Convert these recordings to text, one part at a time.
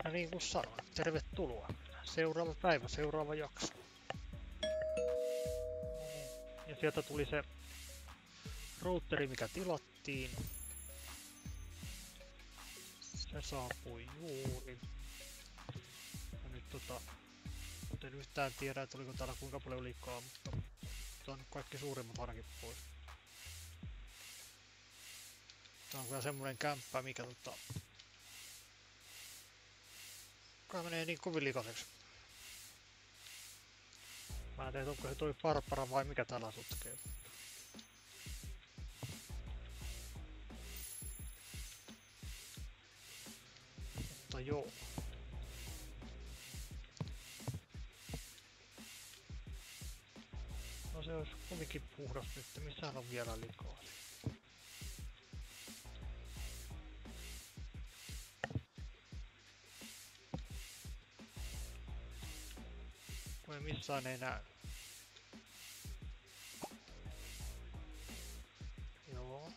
Ja niin kuin sanoin, tervetuloa. Seuraava päivä, seuraava jakso. Ja sieltä tuli se routeri, mikä tilattiin. Se saapui juuri. Ja nyt en yhtään tiedä, että oliko täällä kuinka paljon liikaa, mutta tää on kaikki suurimmat ainakin pois. Tää on kyllä semmonen kämppä, mikä joka menee niin kovin likaiseksi. Mä en tiedä, onko se toi Barbara vai mikä täällä tutkee. Mutta joo. No se olisi kovinkin puhdas nyt, missähän on vielä likaa. Kun ei missään ei näy. Joo.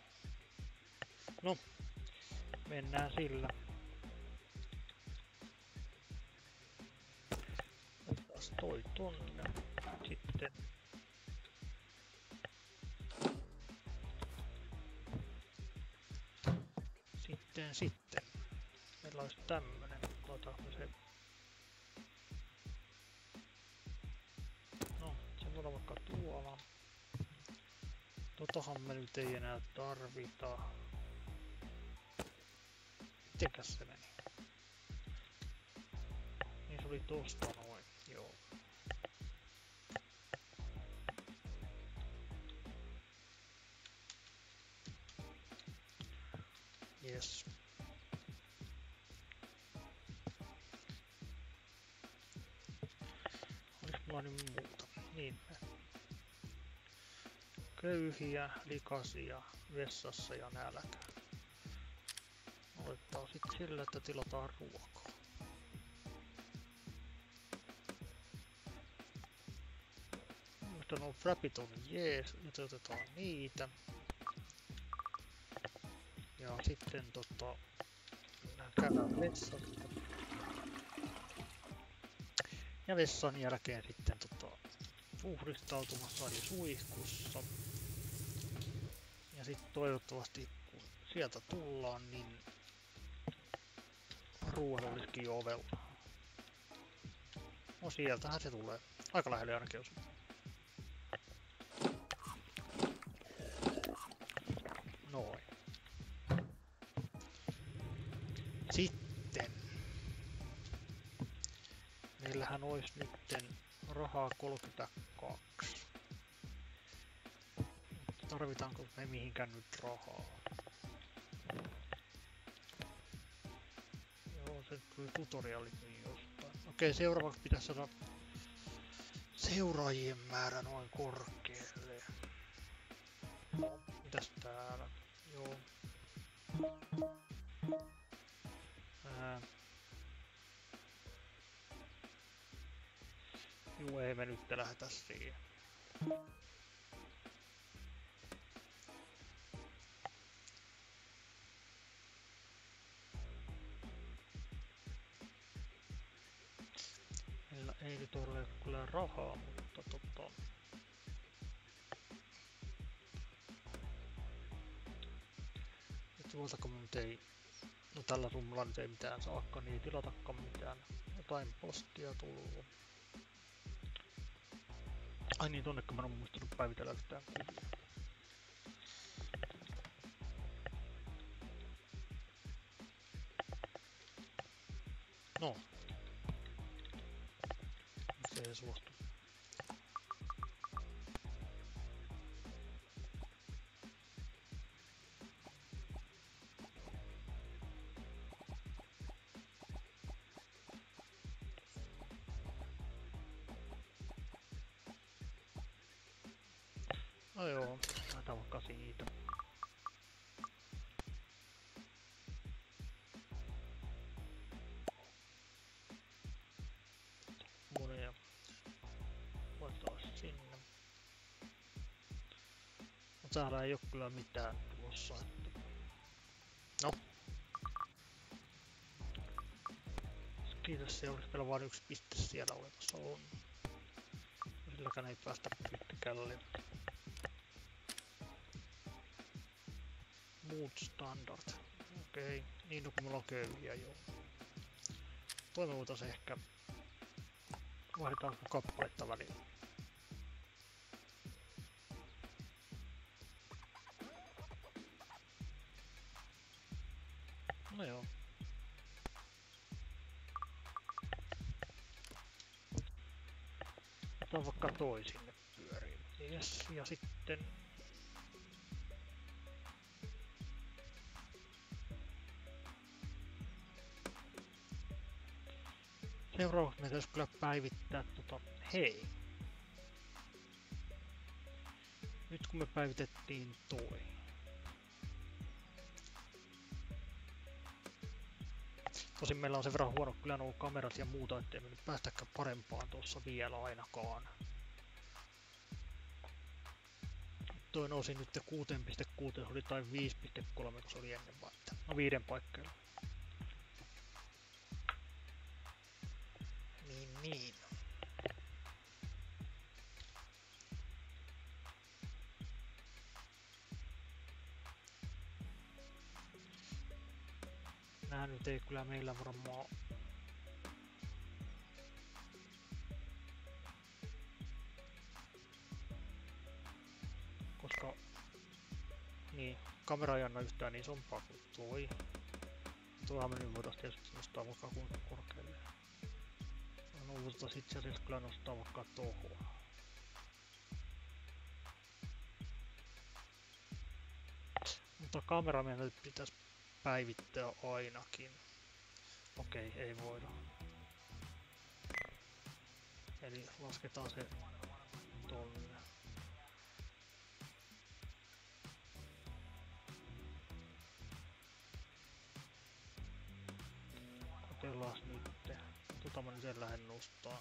No, mennään sillä. Otas toi tonne. Sitten. Meillä olisi tämmönen. Otaanko se? No, se voi olla vaikka tuolla. Totahan me nyt ei enää tarvita. Mitenkäs se meni? Niin se oli tosta noin, joo. Yes. Olis mulla nyt muuta? Niin. Köyhiä, likaisia, vessassa ja nälkä. Aloittaa sit sillä, että tilataan ruokaa. Mutta nuo frapit on jees, nyt otetaan niitä. Ja sitten käydään vessassa. Ja vessan jälkeen sitten puhdistautumassa eli suihkussa. Ja sitten toivottavasti kun sieltä tullaan, niin ruoan olisikin jo ovella. No sieltähän se tulee. Aika lähelle ainakin osuu. Noin. Sitten. Meillähän olisi nytten rahaa 32. Tarvitaanko me mihinkään nyt rahaa? Joo, se tuli tutorialit niin jostain. Okei, seuraavaksi pitäisi saada seuraajien määrä noin korkealle. Mitäs täällä? Joo. Juu, ei me nyt lähdetä siihen. Meillä ei nyt ole kyllä rahaa, mutta nyt tuoltako me nyt ei... No tällä summalla nyt ei mitään saakka, niin ei tilatakaan mitään. Jotain postia tullut. Ai niin, tonnekka mä en oo muistanut päivitellä yhtään kuvia. No. Se ei suostu. No joo, lähdetään vaikka siitä. Monia. Laitetaan sinne. Mut täällä ei oo kyllä mitään tulossa. No. kiitos, se olisi vielä vain yksi piste siellä olemassa on. Silläkään ei päästä pitkälle. Mood standard. Okei, niin no kun mulla on köyhiä joo. Toivon voitais ehkä vaihdetaanko kappaletta välillä. No joo. Otetaan vaikka toi sinne pyöriin. Yes, ja sitten... Seuraavaksi meidän täytyisi kyllä päivittää hei. Nyt kun me päivitettiin toi. Tosin meillä on sen verran huono kyllä nuo kamerat ja muuta, ettei me nyt päästäkään parempaan tuossa vielä ainakaan. Toi nousi nyt 6.6, se oli tai 5.3, kun se oli ennen vaan. No 5 paikkeilla. Niin. Nää nyt ei kyllä meillä varmaan... Koska... Niin, kamera ei anna yhtään isompaa kuin toi. Tuohan me nyt voitais tietysti nostaa vaikka kuinka korkealle. No voitais itse asiassa kyllä nostaa vaikka tohon. Mutta kamera meidän nyt pitäisi päivittää ainakin. Okei, ei voida. Eli lasketaan se tonne. Kokeillaan nyt. Mä nyt sen lähden nostaa.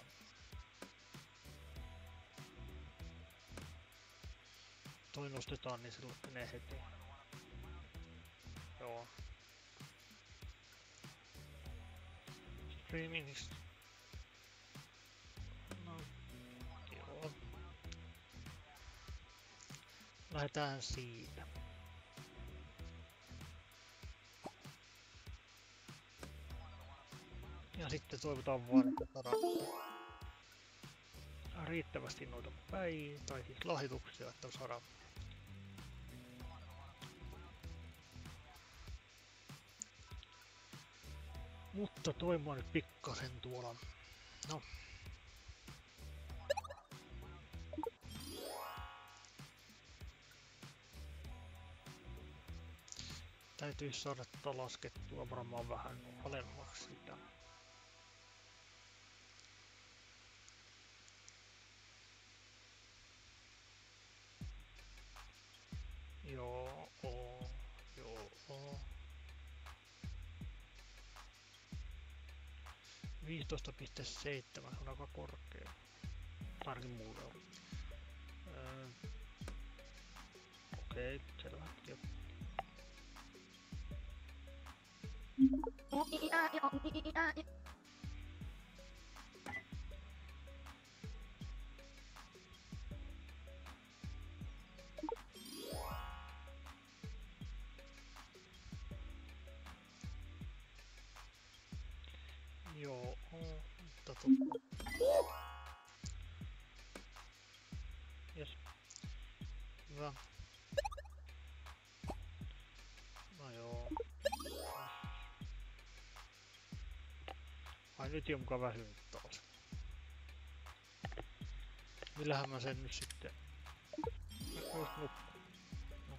Toi nostetaan, niin se menee heti. Joo. Streamingista. No, joo. Lähdetään siitä. Ja sitten toivotaan vaan, että saadaan riittävästi noita tai siis lahjoituksia, että saadaan. Mutta toivoa nyt pikkasen tuolla. No. Täytyisi saada laskettua varmaan vähän alemmaksi sitä. Joo. 15.7 on aika korkea. Ainakin mulle on. Okei, selvä. Joo, mutta Jes. Hyvä. No joo. Ai nyt ei mukaan väsynyt taas. Millähän mä sen nyt sitten... Just nukkuu. No.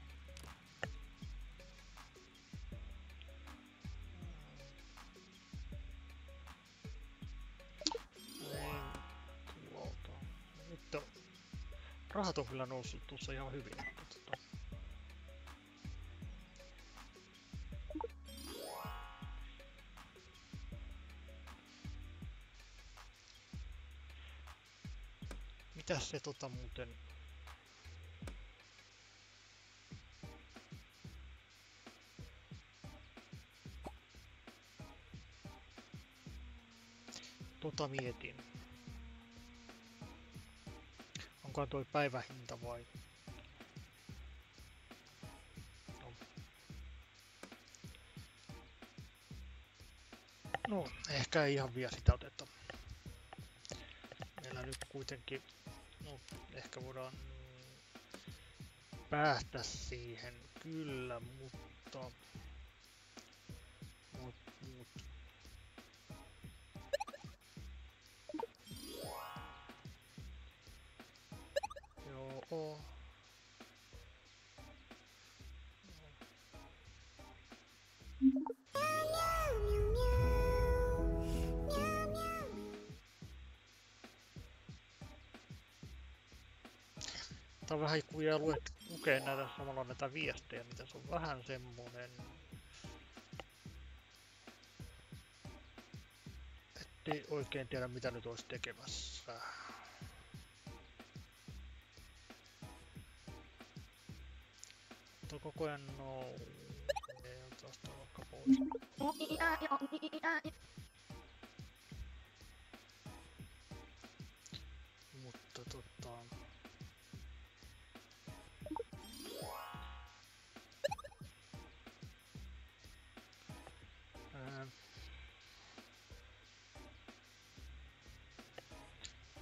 Nyt on... Rahat on kyllä noussut tuossa ihan hyvin. Mitäs se muuten... Mietin. Onko toi päivähinta vai? No, ehkä ei ihan vielä sitä oteta. Meillä nyt kuitenkin, no ehkä voidaan päästä siihen kyllä, mutta joo. Tää on vähän kun jää lukee näitä samalla näitä viestejä, mitä se on vähän semmonen, ettei oikein tiedä mitä nyt olisi tekemässä. Tuo koko ajan nousee, tuosta vaikka pois. Mutta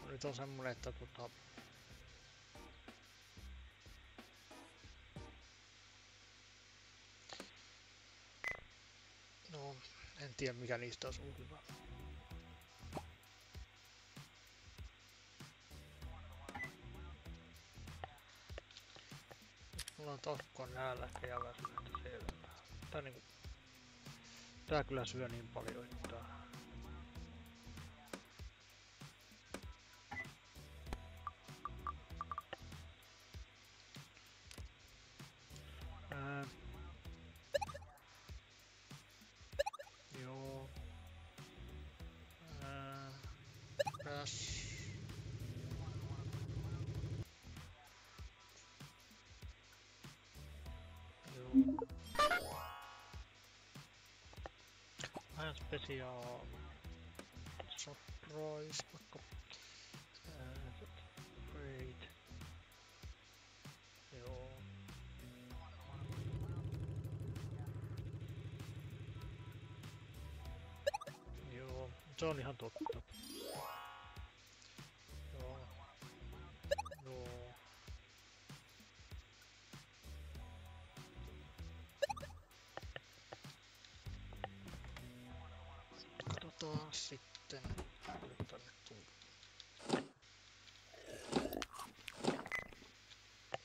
nyt on semmonen, että no, en tiedä mikä niistä olisi ollut hyvä. Mulla on taas koko nälkä ja väsyntä selvää. Tää kyllä syö niin paljon, että joo. Joo. Vähän special surprise, vaikka great. Joo. Joo, se on ihan totta. Joo. Joo. Katsotaan sitten. Tänne tulee.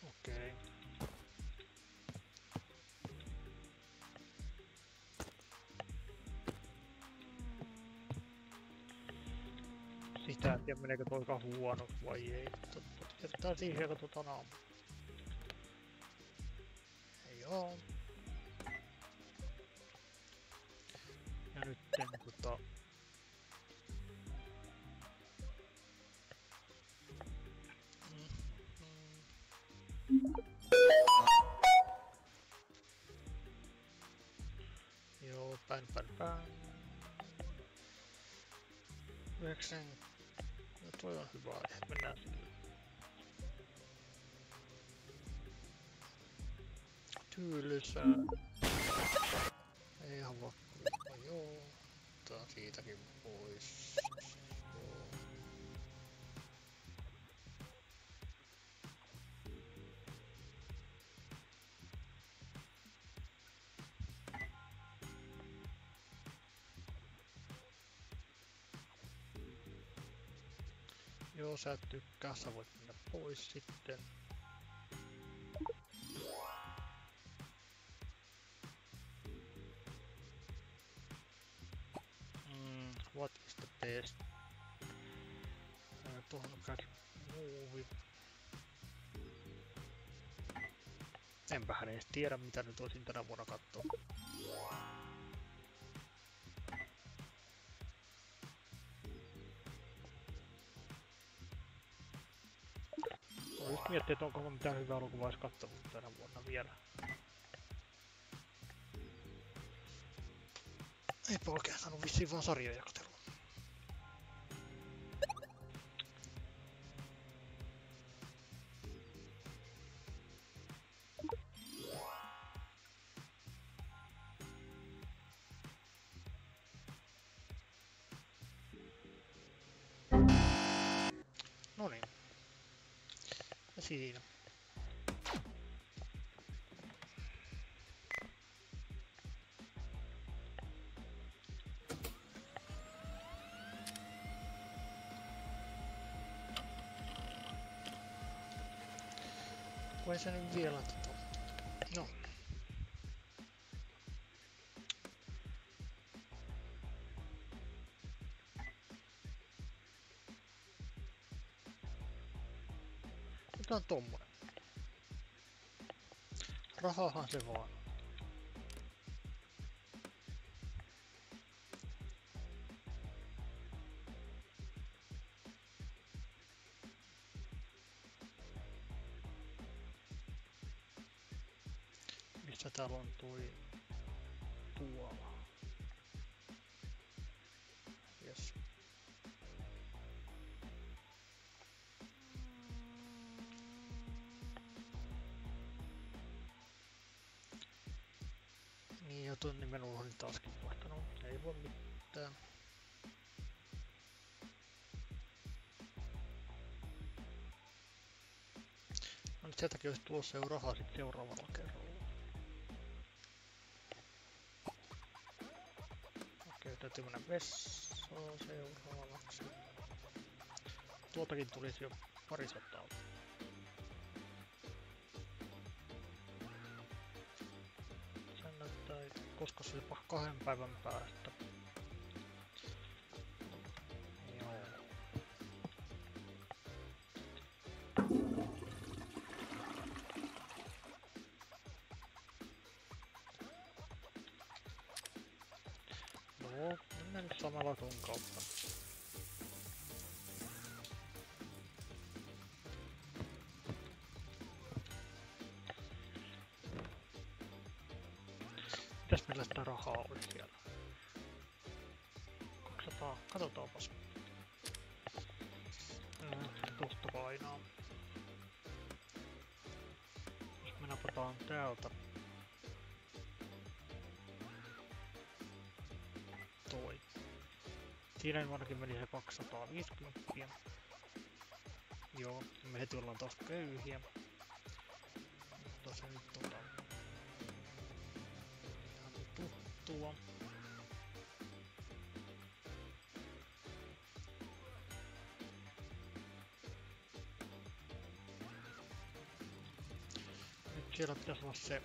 Okei. Sitä en tiedä meneekö toikaan huono vai ei. Jätetään siihen katsotaan. Joo. Ja nytten joo, pän. 9. No toi on hyvä aihe, mennään sille. Tylsää. Ei halua. No joo. Tää siitäkin pois. Joo. Joo, sä et tykkää, sä voit mennä pois sitten. What is the best? Tuohon on käyty movie. Enpähän edes tiedä mitä nyt olisin tänä vuonna katsoa. Just miettiä, että onko mitään hyvää elokuvaiskattavuutta tänä vuonna vielä. Eipä oikein saanut vissiin vaan sarjoja katselua. siinä. Kun ei se nyt vielä no. Tää on tommonen. Rahahan se vaan. Missä täällä on toi tuolla? Yes. Niin ja tuon nimen unohdin taaskin vaihtanut. Ei voi mitään. No nyt sieltäkin olisi tulossa jo rahaa sit seuraavalla kerralla. Okei, täytyy mennä vessaan seuraavaksi. Tuoltakin tulisi jo 200. Sen näyttää, koska se jopa 2 päivän päästä. Joo. No, mennään nyt samalla tuon kautta. Mitäs meillä sitä rahaa oli siellä? 200, katsotaanpas. Tuosta painaa. Jos me napataan täältä. Toi. Siinä ainakin meni se 250. Joo, me heti ollaan taas köyhiä. Mutta se nyt tuttua. Nyt siellä pitäisi olla se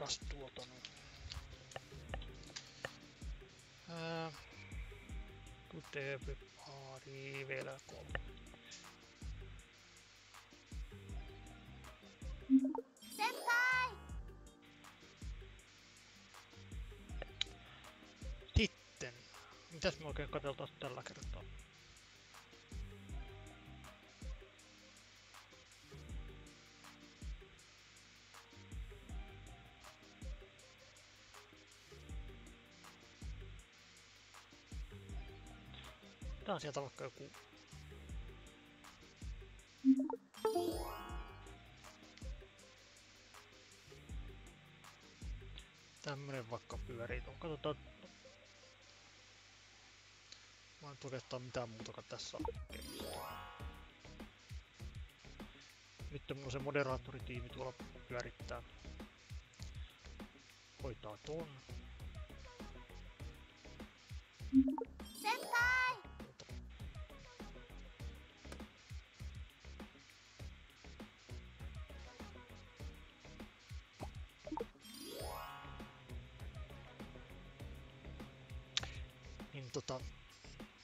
rastuotanut. Kutevy pari velkoon. Sitten, mitäs me oikein katseltais tällä kertaa? Tää on sieltä vaikka joku... Tämmönen vaikka pyörii tuon. Katsotaan... Mä en oikeastaan mitään muutakaan tässä on. Nyt mulla se moderaattoritiimi tuolla pyörittää. Hoitaa ton. Niin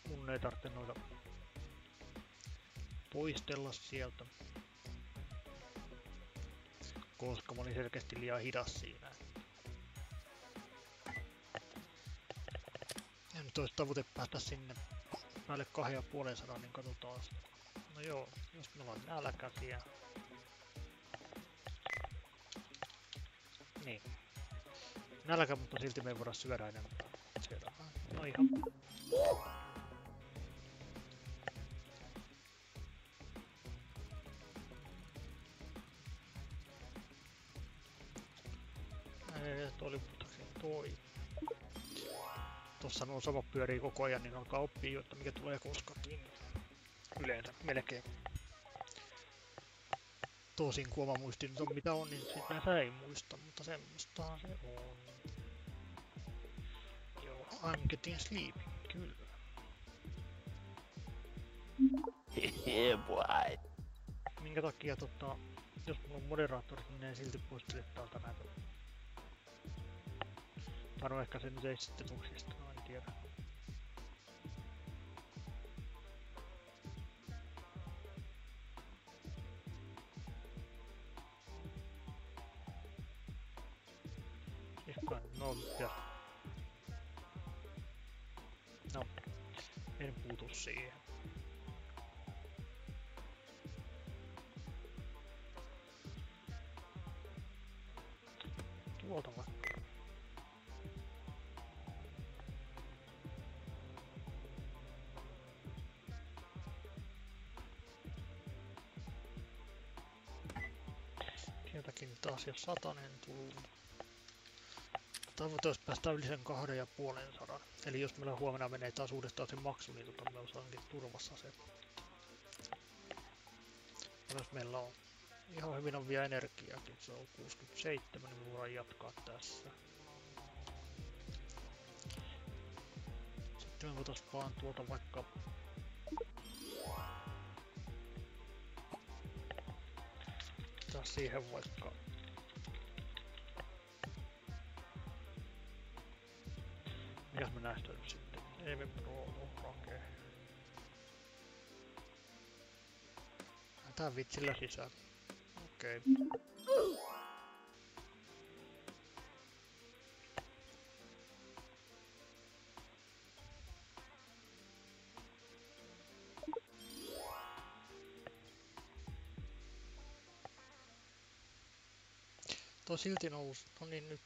mun ei tarvitse noita poistella sieltä. Koska mä olin selkeästi liian hidas siinä. Ja nyt olisi tavoite päästä sinne päälle 250, niin katsotaan. No joo, jos me ollaan nälkäisiä. Niin. Nälkä, mutta silti me ei voida syödä enempää. Selvä. No ihan. Oli toi. Tossa nuo samat pyörii koko ajan, niin alkaa oppia, että mikä tulee koskakin. yleensä melkein. Tosin kun oma muisti nyt on mitä on, niin sitä ei muista, mutta semmoistahan se on. Joo, I'm getting sleepy, kyllä. Yeah, boy. Minkä takia jos mulla on moderaattorit, niin ne ei silti poistele täältä näitä. Tai no ehkä se nyt ei sitten tuksista, no en tiedä. No, no, en puutu siihen. Tuolta vaikka. Sieltäkin taas jo 100 tullut. Tavoite olisi päästä yli sen 250. Eli jos meillä huomenna menee taas uudestaan se maksu, niin me osaankin turvassa se. Ja jos meillä on ihan hyvin on vielä energiaakin, se on 67, niin me voidaan jatkaa tässä. Sitten me voitais vaan tuolta vaikka taas siihen vaikka mikäs me näistä nyt sitten? EV Pro Rake. Tää vitsillä sisään. Okei. Tuo silti nousi. No niin nyt.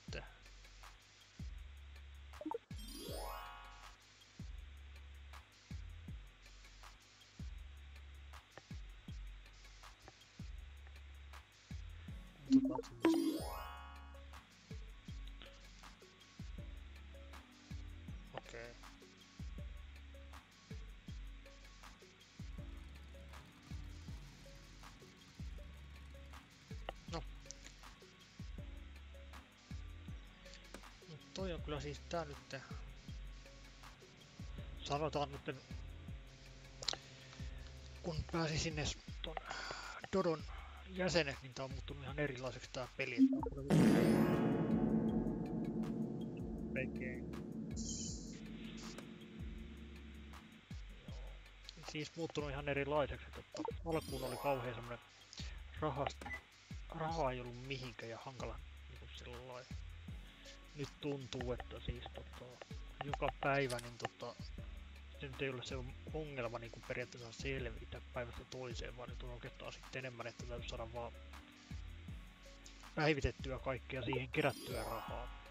Okei. No. Toi on kyllä siis tää nyt. Sanotaan nyt, kun pääsi sinne ton Dodon jäsenet, niin tää on muuttunut ihan erilaiseksi tää peli. Siis muuttunut ihan erilaiseksi, että alkuun oli kauhean semmonen rahaa ei ollut mihinkään ja hankala niinku sellainen. Nyt tuntuu, että siis joka päivä niin se nyt ei ole se ongelma niin periaatteessa selvitä päivästä toiseen, vaan nyt on oikeastaan sitten enemmän, että täytyy saada vaan päivitettyä kaikkea siihen kerättyä rahaa.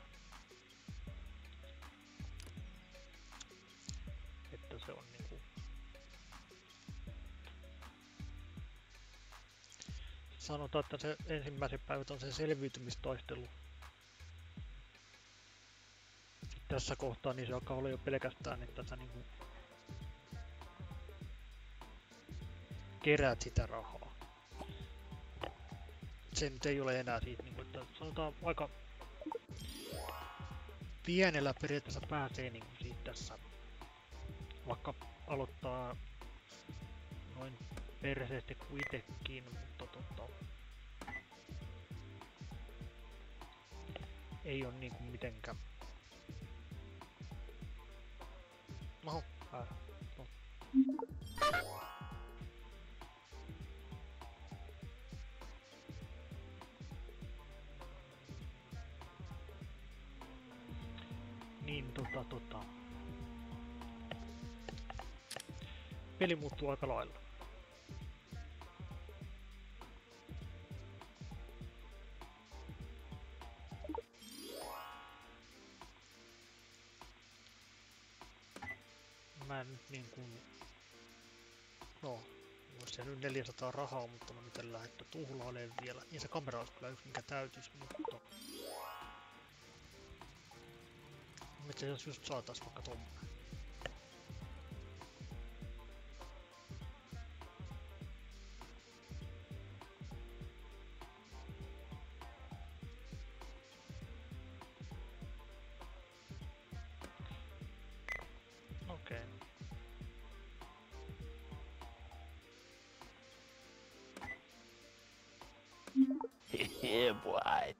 Että se on niinku sanotaan, että se ensimmäiset päivät on se selviytymistaistelu. Tässä kohtaa niin se alkaa olla jo pelkästään, että sä niinku keräät sitä rahaa. Se nyt ei ole enää siitä, niinku, että sanotaan aika pienellä periaatteessa pääsee niinku siitä tässä, vaikka aloittaa noin perseesti kuin itekin, mutta ei ole niinku mitenkään. Oho, väärä. No. Niin peli muuttuu aika lailla. Mä en nyt niin kuin no, olisi nyt 400 rahaa, mutta mä miten lähdettä tuhlailemaan vielä. Niin se kamera olisi kyllä yksi mikä täytyisi, mutta itse asiassa just saatais vaikka tommonen. Yeah, boy.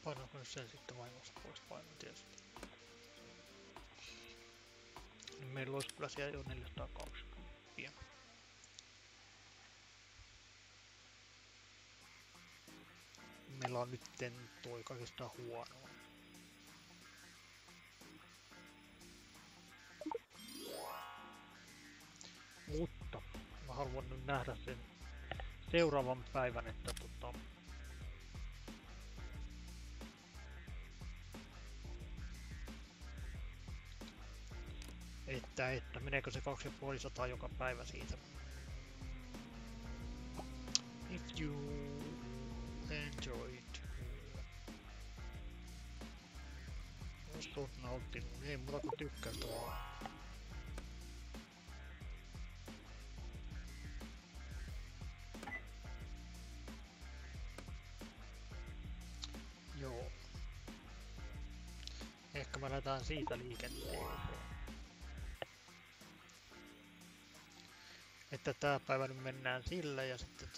Painanko nyt sen sitten vahingossa pois? Painan tietysti. Niin meillä olisi kyllä siellä jo 420. Meillä on nytten toi kaikista huonoa. Mutta mä haluan nyt nähdä sen seuraavan päivän, että että meneekö se 250 joka päivä siitä. If you enjoyed. Jos oot nauttinut, ei muuta kuin tykkästä vaan. Joo. Ehkä me lähdetään siitä liikenteeseen. Että tää päivä nyt mennään sillä ja sitten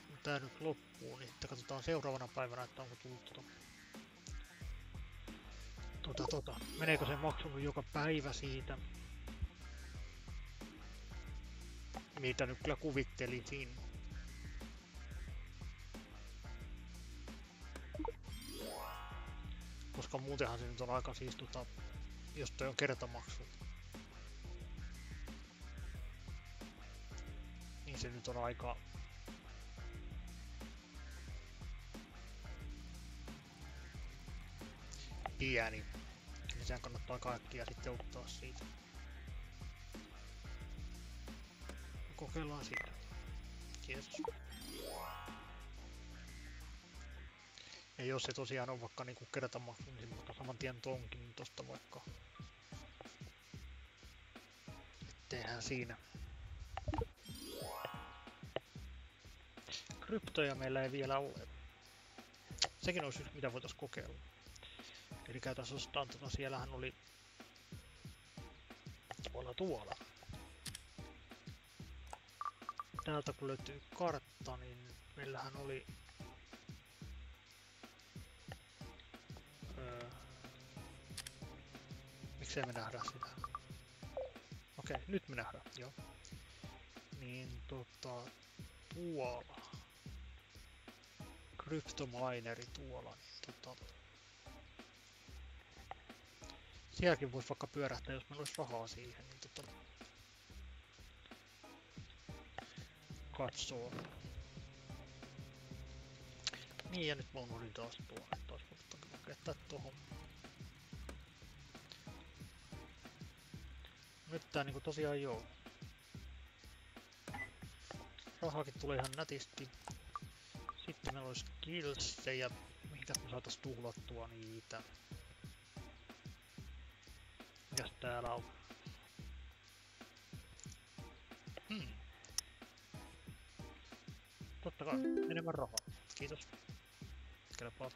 kun tää nyt loppuu, niin sitten katsotaan seuraavana päivänä, että onko tullut meneekö se maksunut joka päivä siitä, mitä nyt kyllä kuvittelisin. Koska muutenhan se nyt on aika siis jos toi on kertamaksu. Niin se nyt on aika pieni. Niin sehän kannattaa kaikkia sitten ottaa siitä. Kokeillaan sitä. Kiitos. Ja jos se tosiaan on vaikka niinku kertamaksu, niin mutta saman tien tonkin niin tosta vaikka. Etteihän siinä. Kryptoja meillä ei vielä ole. Sekin olisi yksi, mitä voitais kokeilla. Eli käytännössä ostaan siellähän oli tuolla. Täältä kun löytyy kartta, niin meillähän oli miksei me nähdä sitä? Okei, nyt me nähdään, joo. Niin tuolla. Kryptomineri tuolla, niin sielläkin voisi vaikka pyörähtää, jos meillä olisi rahaa siihen, niin katsoo. Niin ja nyt mä unohdin taas tuon, taas voidaan käyttää tohon. Nyt tää niinku tosiaan joo. Rahakin tulee ihan nätisti. Sitten meillä olisi skillsejä, mihinkä me saatais tuhlattua niitä. Mikäs täällä on? Totta kai, enemmän rahaa. Kiitos. Kelpaa.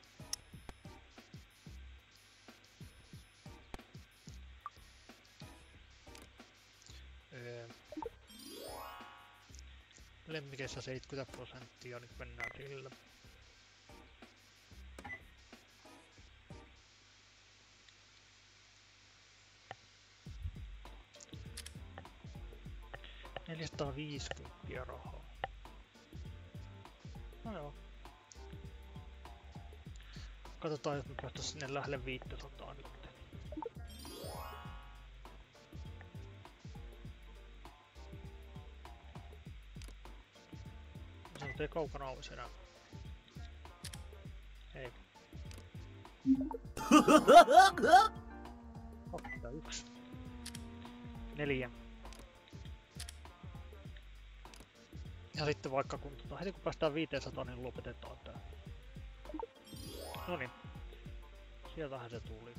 Lemmikeissä 70%, nyt mennään sillä. $450 rahaa. No joo. Katsotaan, jos me päästäis sinne lähelle 500 nyt. Se nyt ei kaukana olisi enää. Ei. 21. 4. Ja sitten vaikka kun heti kun päästään 500, niin lopetetaan tää. Noniin. Sieltähän se tuli.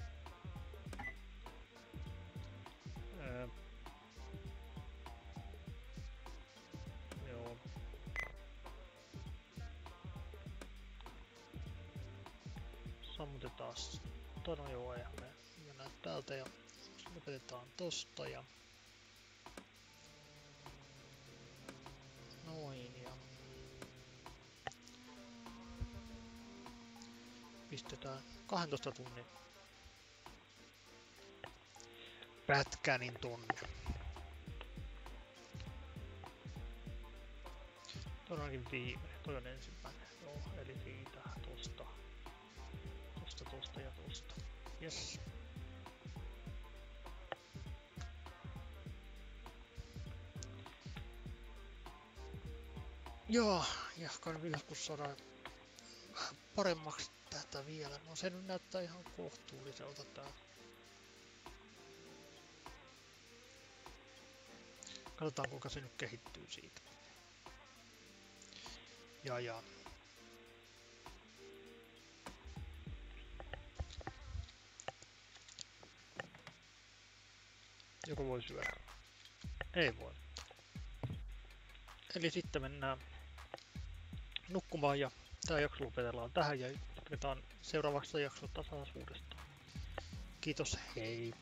Joo. Sammutetaan no joo, eihän me mennään täältä ja lopetetaan tosta ja Noin ja pistetään 12 tunnin pätkänin tonne. Toi on ainakin viimeinen, toi on ensimmäinen. Joo, eli siitä, tosta ja tosta. Jes. Joo, ja kai joskus saadaan vähän paremmaksi tätä vielä. No se nyt näyttää ihan kohtuulliselta tää. Katsotaan kuinka se nyt kehittyy siitä. Ja. Joko voi syödä? Ei voi. Eli sitten mennään nukkumaan ja tää jakso lopetellaan tähän ja jatketaan seuraavassa jaksossa taas uudestaan. Kiitos, hei!